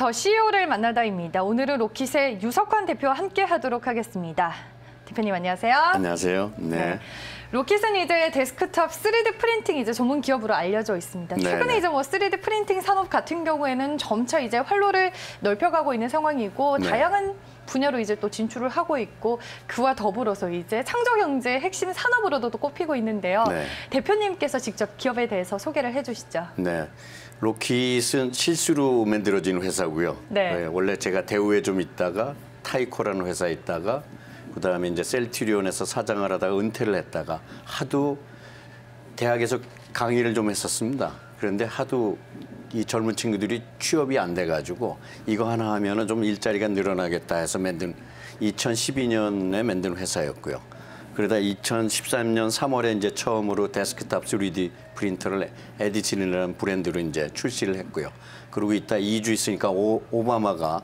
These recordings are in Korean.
더 CEO를 만나다입니다. 오늘은 로킷의 유석환 대표와 함께 하도록 하겠습니다. 대표님 안녕하세요. 안녕하세요. 네. 로킷은 이제 데스크톱 3D 프린팅 이제 전문 기업으로 알려져 있습니다. 최근에 이제 뭐 3D 프린팅 산업 같은 경우에는 점차 이제 활로를 넓혀가고 있는 상황이고 다양한 분야로 이제 또 진출을 하고 있고 그와 더불어서 이제 창조 경제의 핵심 산업으로도 또 꼽히고 있는데요. 대표님께서 직접 기업에 대해서 소개를 해주시죠. 네. 로킷은 실수로 만들어진 회사고요. 원래 제가 대우에 좀 있다가 타이코라는 회사에 있다가 그다음에 이제 셀트리온에서 사장을 하다가 은퇴를 했다가 하도 대학에서 강의를 좀 했었습니다. 그런데 하도 이 젊은 친구들이 취업이 안 돼가지고 이거 하나 하면은 좀 일자리가 늘어나겠다 해서 만든 2012년에 만든 회사였고요. 그러다 2013년 3월에 이제 처음으로 데스크탑 3D 프린터를 에디슨이라는 브랜드로 이제 출시를 했고요. 그리고 이따 2주 있으니까 오바마가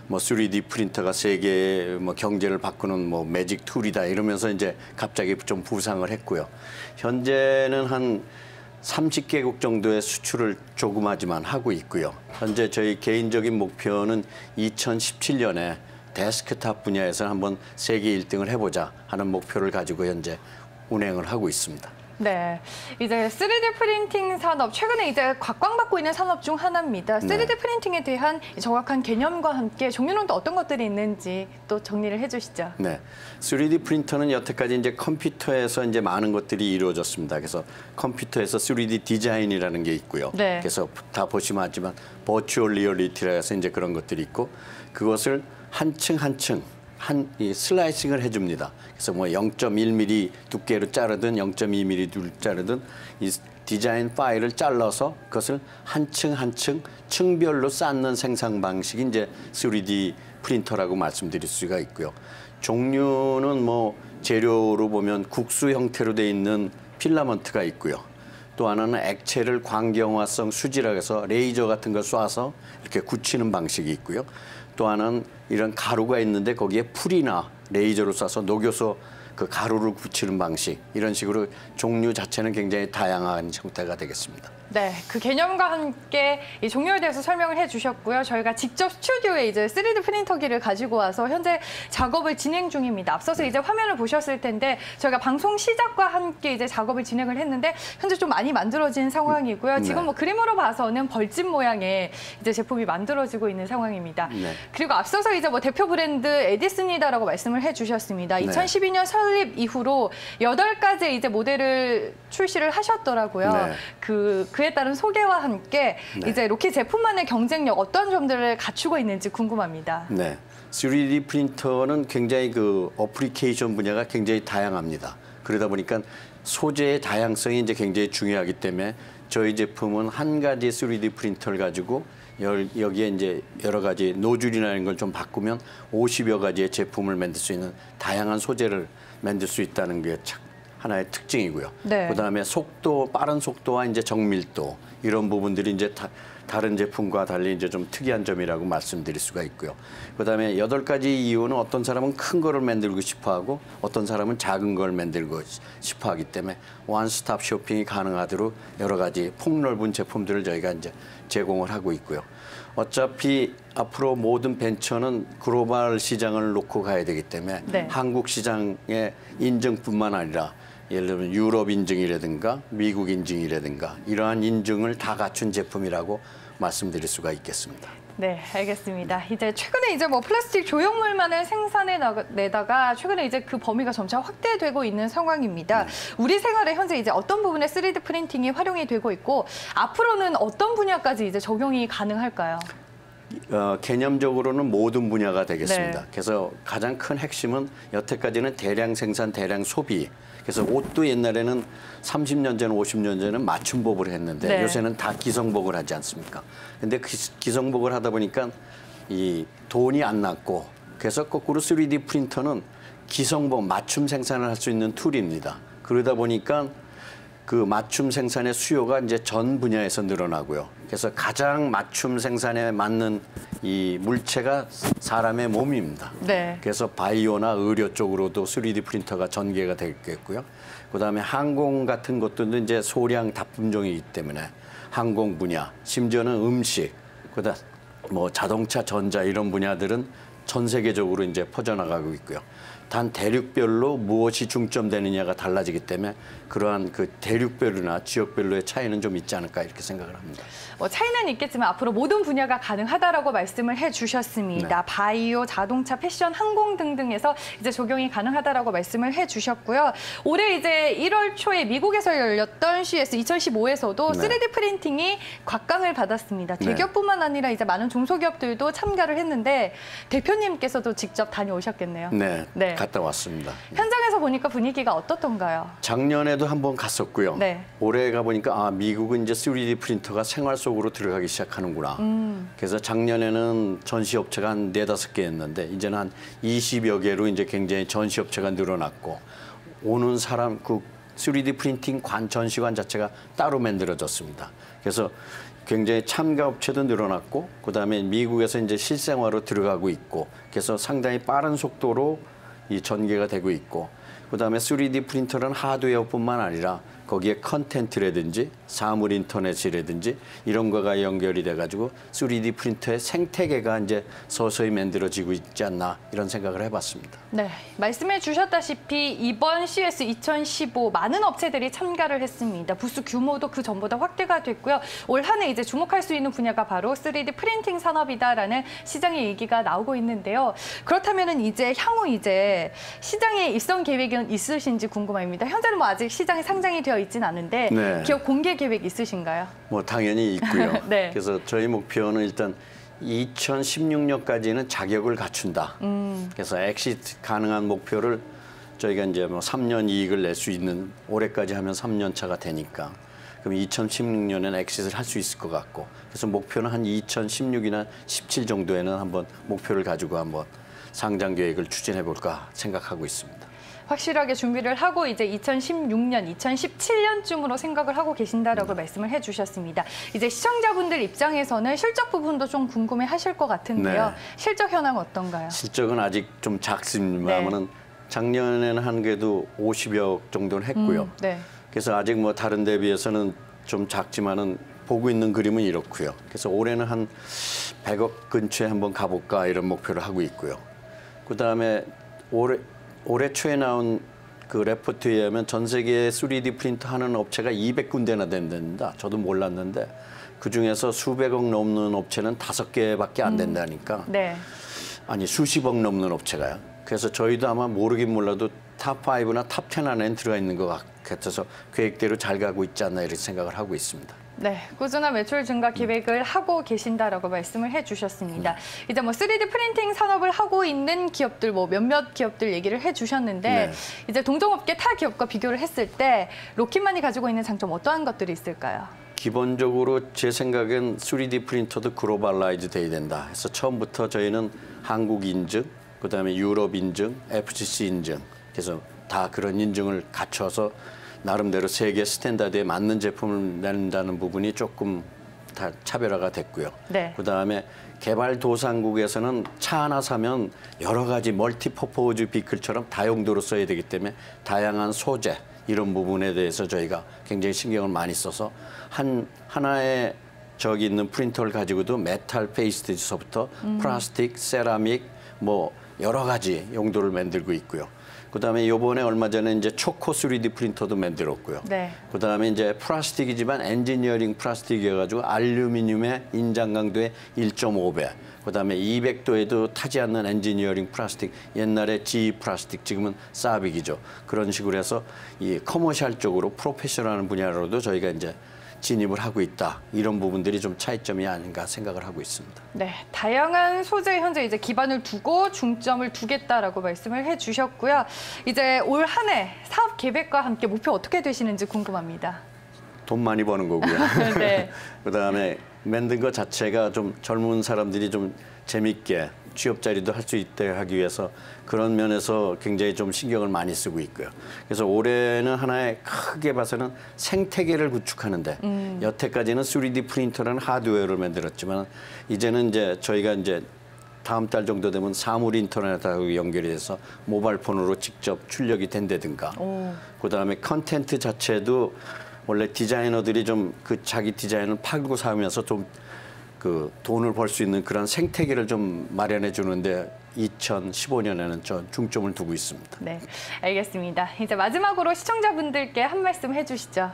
뭐 3D 프린터가 세계 뭐 경제를 바꾸는 뭐 매직 툴이다 이러면서 이제 갑자기 좀 부상을 했고요. 현재는 한 30개국 정도의 수출을 조그마지만 하고 있고요. 현재 저희 개인적인 목표는 2017년에 데스크탑 분야에서 한번 세계 1등을 해보자 하는 목표를 가지고 현재 운행을 하고 있습니다. 네, 이제 3D 프린팅 산업, 최근에 이제 각광받고 있는 산업 중 하나입니다. 3D 프린팅에 대한 정확한 개념과 함께 종류는 또 어떤 것들이 있는지 또 정리를 해주시죠. 네, 3D 프린터는 여태까지 이제 컴퓨터에서 이제 많은 것들이 이루어졌습니다. 그래서 컴퓨터에서 3D 디자인이라는 게 있고요. 그래서 다 보시면 알지만 버추얼 리얼리티라 해서 이제 그런 것들이 있고 그것을 한 층 한 층 이 슬라이싱을 해줍니다. 그래서 뭐 0.1mm 두께로 자르든 0.2mm 자르든 이 디자인 파일을 잘라서 그것을 한 층 한 층 층별로 쌓는 생산 방식이 이제 3D 프린터라고 말씀드릴 수가 있고요. 종류는 뭐 재료로 보면 국수 형태로 돼 있는 필라먼트가 있고요. 또 하나는 액체를 광경화성 수지라고 해서 레이저 같은 걸 쏴서 이렇게 굳히는 방식이 있고요. 또 하나는 이런 가루가 있는데 거기에 풀이나 레이저로 쏴서 녹여서 그 가루를 굳히는 방식 이런 식으로 종류 자체는 굉장히 다양한 형태가 되겠습니다. 네, 그 개념과 함께 이 종류에 대해서 설명을 해주셨고요. 저희가 직접 스튜디오에 이제 3D 프린터기를 가지고 와서 현재 작업을 진행 중입니다. 앞서서 이제 화면을 보셨을 텐데 저희가 방송 시작과 함께 이제 작업을 진행을 했는데 현재 좀 많이 만들어진 상황이고요. 지금 뭐 그림으로 봐서는 벌집 모양의 이제 제품이 만들어지고 있는 상황입니다. 그리고 앞서서 이제 뭐 대표 브랜드 에디슨이다라고 말씀을 해주셨습니다. 2012년 설립 이후로 8가지 이제 모델을 출시를 하셨더라고요. 그에 따른 소개와 함께 이제 로킷 제품만의 경쟁력 어떤 점들을 갖추고 있는지 궁금합니다. 네, 3D 프린터는 굉장히 그 어플리케이션 분야가 굉장히 다양합니다. 그러다 보니까 소재의 다양성이 이제 굉장히 중요하기 때문에 저희 제품은 한 가지 3D 프린터를 가지고 여기에 이제 여러 가지 노즐이나 이런 걸 좀 바꾸면 50여 가지의 제품을 만들 수 있는 다양한 소재를 만들 수 있다는 게 하나의 특징이고요. 그다음에 속도, 빠른 속도와 이제 정밀도 이런 부분들이 이제 다른 제품과 달리 이제 좀 특이한 점이라고 말씀드릴 수가 있고요. 그다음에 8가지 이유는 어떤 사람은 큰 거를 만들고 싶어하고 어떤 사람은 작은 걸 만들고 싶어하기 때문에 원스톱 쇼핑이 가능하도록 여러 가지 폭넓은 제품들을 저희가 이제 제공을 하고 있고요. 어차피 앞으로 모든 벤처는 글로벌 시장을 놓고 가야 되기 때문에 한국 시장의 인증뿐만 아니라 예를 들면 유럽 인증이라든가 미국 인증이라든가 이러한 인증을 다 갖춘 제품이라고 말씀드릴 수가 있겠습니다. 네, 알겠습니다. 이제 최근에 이제 뭐 플라스틱 조형물만을 생산해내다가 최근에 이제 그 범위가 점차 확대되고 있는 상황입니다. 우리 생활에 현재 이제 어떤 부분에 3D 프린팅이 활용이 되고 있고 앞으로는 어떤 분야까지 이제 적용이 가능할까요? 개념적으로는 모든 분야가 되겠습니다. 그래서 가장 큰 핵심은 여태까지는 대량 생산, 대량 소비. 그래서 옷도 옛날에는 30년 전, 50년 전에는 맞춤복을 했는데 요새는 다 기성복을 하지 않습니까? 근데 기성복을 하다 보니까 이 돈이 안 났고 그래서 거꾸로 3D 프린터는 기성복, 맞춤 생산을 할 수 있는 툴입니다. 그러다 보니까 그 맞춤 생산의 수요가 이제 전 분야에서 늘어나고요. 그래서 가장 맞춤 생산에 맞는 이 물체가 사람의 몸입니다. 그래서 바이오나 의료 쪽으로도 3D 프린터가 전개가 되겠고요. 그다음에 항공 같은 것들도 이제 소량 다품종이기 때문에 항공 분야, 심지어는 음식, 그다음 뭐 자동차, 전자 이런 분야들은 전 세계적으로 이제 퍼져나가고 있고요. 단 대륙별로 무엇이 중점되느냐가 달라지기 때문에 그러한 그 대륙별로나 지역별로의 차이는 좀 있지 않을까 이렇게 생각을 합니다. 뭐 차이는 있겠지만 앞으로 모든 분야가 가능하다라고 말씀을 해주셨습니다. 네. 바이오, 자동차, 패션, 항공 등등에서 이제 적용이 가능하다라고 말씀을 해주셨고요. 올해 이제 1월 초에 미국에서 열렸던 CES 2015에서도 네. 3D 프린팅이 곽강을 받았습니다. 네. 대기업뿐만 아니라 이제 많은 중소기업들도 참가를 했는데 대표님께서도 직접 다녀오셨겠네요. 네, 네. 갔다 왔습니다. 현장에서 보니까 분위기가 어떻던가요? 작년에도 한번 갔었고요. 네. 올해 가보니까 미국은 이제 3D 프린터가 생활 속으로 들어가기 시작하는구나. 그래서 작년에는 전시업체가 한 4-5개 였는데 이제는 한 20여 개로 이제 굉장히 전시업체가 늘어났고 오는 사람 그 3D 프린팅 전시관 자체가 따로 만들어졌습니다. 그래서 굉장히 참가 업체도 늘어났고 그다음에 미국에서 이제 실생활로 들어가고 있고 그래서 상당히 빠른 속도로 이 전개가 되고 있고 그다음에 3D 프린터는 하드웨어뿐만 아니라 거기에 컨텐츠라든지 사물 인터넷이라든지 이런 거가 연결이 돼가지고 3D 프린터의 생태계가 이제 서서히 만들어지고 있지 않나 이런 생각을 해봤습니다. 네, 말씀해 주셨다시피 이번 CES 2015 많은 업체들이 참가를 했습니다. 부스 규모도 그 전보다 확대가 됐고요. 올 한 해 이제 주목할 수 있는 분야가 바로 3D 프린팅 산업이다라는 시장의 얘기가 나오고 있는데요. 그렇다면은 이제 향후 이제 시장에 입성 계획은 있으신지 궁금합니다. 현재는 뭐 아직 시장에 상장이 되어 있진 않은데 네. 기업 공개 계획 있으신가요? 뭐 당연히 있고요. 네. 그래서 저희 목표는 일단 2016년까지는 자격을 갖춘다. 그래서 엑시트 가능한 목표를 저희가 이제 뭐 3년 이익을 낼 수 있는 올해까지 하면 3년 차가 되니까 그럼 2016년에는 엑시트를 할 수 있을 것 같고 그래서 목표는 한 2016이나 17 정도에는 한번 목표를 가지고 한번 상장 계획을 추진해 볼까 생각하고 있습니다. 확실하게 준비를 하고 이제 2016년, 2017년쯤으로 생각을 하고 계신다라고 말씀을 해주셨습니다. 이제 시청자분들 입장에서는 실적 부분도 좀 궁금해하실 것 같은데요. 네. 실적 현황 어떤가요? 실적은 아직 좀 작습니다만은 작년에는 한 개도 50억 정도는 했고요. 네. 그래서 아직 뭐 다른 데 비해서는 좀 작지만은 보고 있는 그림은 이렇고요. 그래서 올해는 한 100억 근처에 한번 가볼까 이런 목표를 하고 있고요. 그다음에 올해 초에 나온 그 레포트에 의하면 전 세계에 3D 프린터 하는 업체가 200군데나 된답니다. 저도 몰랐는데 그중에서 수백억 넘는 업체는 5개밖에 안 된다니까. 네. 아니 수십억 넘는 업체가요. 그래서 저희도 아마 모르긴 몰라도 탑5나 탑10 안에 들어가 있는 것 같아서 계획대로 잘 가고 있지 않나 이렇게 생각을 하고 있습니다. 네, 꾸준한 매출 증가 기획을 하고 계신다라고 말씀을 해주셨습니다. 이제 뭐 3D 프린팅 산업을 하고 있는 기업들 뭐 몇몇 기업들 얘기를 해주셨는데 네. 이제 동종업계 타 기업과 비교를 했을 때 로킷만이 가지고 있는 장점 어떠한 것들이 있을까요? 기본적으로 제 생각엔 3D 프린터도 글로벌라이즈 돼야 된다. 그래서 처음부터 저희는 한국 인증, 그다음에 유럽 인증, FCC 인증, 그래서 다 그런 인증을 갖춰서 나름대로 세계 스탠다드에 맞는 제품을 낸다는 부분이 조금 다 차별화가 됐고요. 네. 그다음에 개발도상국에서는 차 하나 사면 여러 가지 멀티퍼포즈 비클처럼 다용도로 써야 되기 때문에 다양한 소재 이런 부분에 대해서 저희가 굉장히 신경을 많이 써서 하나의 저기 있는 프린터를 가지고도 메탈 페이스트서부터 플라스틱, 세라믹 뭐 여러 가지 용도를 만들고 있고요. 그다음에 요번에 얼마 전에 이제 초코 3D 프린터도 만들었고요. 네. 그다음에 이제 플라스틱이지만 엔지니어링 플라스틱이어가지고 알루미늄의 인장 강도의 1.5배. 그다음에 200도에도 타지 않는 엔지니어링 플라스틱. 옛날에 GE 플라스틱, 지금은 사빅이죠. 그런 식으로 해서 이 커머셜 쪽으로 프로페셔널한 분야로도 저희가 이제 진입을 하고 있다. 이런 부분들이 좀 차이점이 아닌가 생각을 하고 있습니다. 네, 다양한 소재에 현재 이제 기반을 두고 중점을 두겠다라고 말씀을 해주셨고요. 이제 올 한 해 사업 계획과 함께 목표 어떻게 되시는지 궁금합니다. 돈 많이 버는 거고요. 네. 그다음에 만든 것 자체가 좀 젊은 사람들이 좀 재밌게 취업 자리도 할 수 있게 하기 위해서 그런 면에서 굉장히 좀 신경을 많이 쓰고 있고요. 그래서 올해는 하나의 크게 봐서는 생태계를 구축하는데 여태까지는 3D 프린터라는 하드웨어를 만들었지만 이제는 이제 저희가 이제 다음 달 정도 되면 사물 인터넷하고 연결이 돼서 모바일 폰으로 직접 출력이 된다든가 그다음에 컨텐츠 자체도 원래 디자이너들이 좀 그 자기 디자인을 팔고 사면서 좀 그 돈을 벌 수 있는 그런 생태계를 좀 마련해 주는데 2015년에는 좀 중점을 두고 있습니다. 네, 알겠습니다. 이제 마지막으로 시청자분들께 한 말씀 해주시죠.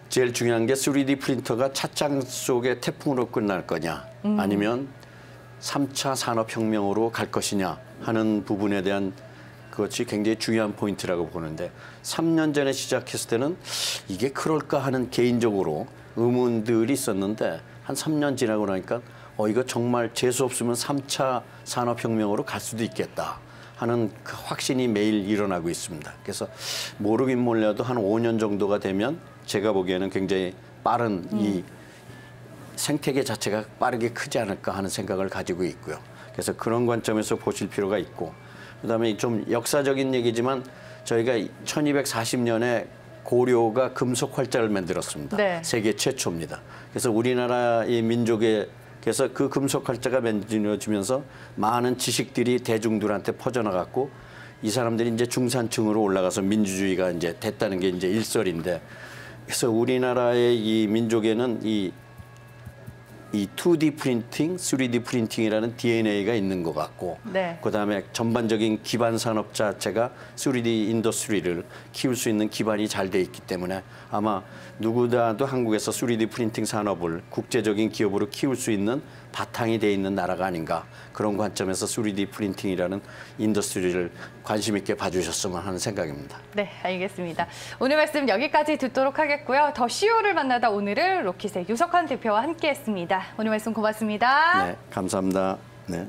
제일 중요한 게 3D 프린터가 찻장 속의 태풍으로 끝날 거냐 아니면 3차 산업혁명으로 갈 것이냐 하는 부분에 대한 그것이 굉장히 중요한 포인트라고 보는데 3년 전에 시작했을 때는 이게 그럴까 하는 개인적으로 의문들이 있었는데 한 3년 지나고 나니까 이거 정말 재수 없으면 3차 산업혁명으로 갈 수도 있겠다 하는 그 확신이 매일 일어나고 있습니다. 그래서 모르긴 몰라도 한 5년 정도가 되면 제가 보기에는 굉장히 빠른 이 생태계 자체가 빠르게 크지 않을까 하는 생각을 가지고 있고요. 그래서 그런 관점에서 보실 필요가 있고 그다음에 좀 역사적인 얘기지만 저희가 1240년에 고려가 금속 활자를 만들었습니다. 네. 세계 최초입니다. 그래서 우리나라의 민족에서 그 금속 활자가 만들어지면서 많은 지식들이 대중들한테 퍼져나갔고 이 사람들이 이제 중산층으로 올라가서 민주주의가 이제 됐다는 게 이제 일설인데 그래서 우리나라의 이 민족에는 이 2D 프린팅, 3D 프린팅이라는 DNA가 있는 것 같고 네. 그다음에 전반적인 기반 산업 자체가 3D 인더스트리를 키울 수 있는 기반이 잘 돼 있기 때문에 아마 누구라도 한국에서 3D 프린팅 산업을 국제적인 기업으로 키울 수 있는 바탕이 돼 있는 나라가 아닌가 그런 관점에서 3D 프린팅이라는 인더스트리를 관심 있게 봐주셨으면 하는 생각입니다. 네, 알겠습니다. 오늘 말씀 여기까지 듣도록 하겠고요. 더 CEO를 만나다 오늘은 로킷의 유석환 대표와 함께했습니다. 오늘 말씀 고맙습니다. 네, 감사합니다. 네.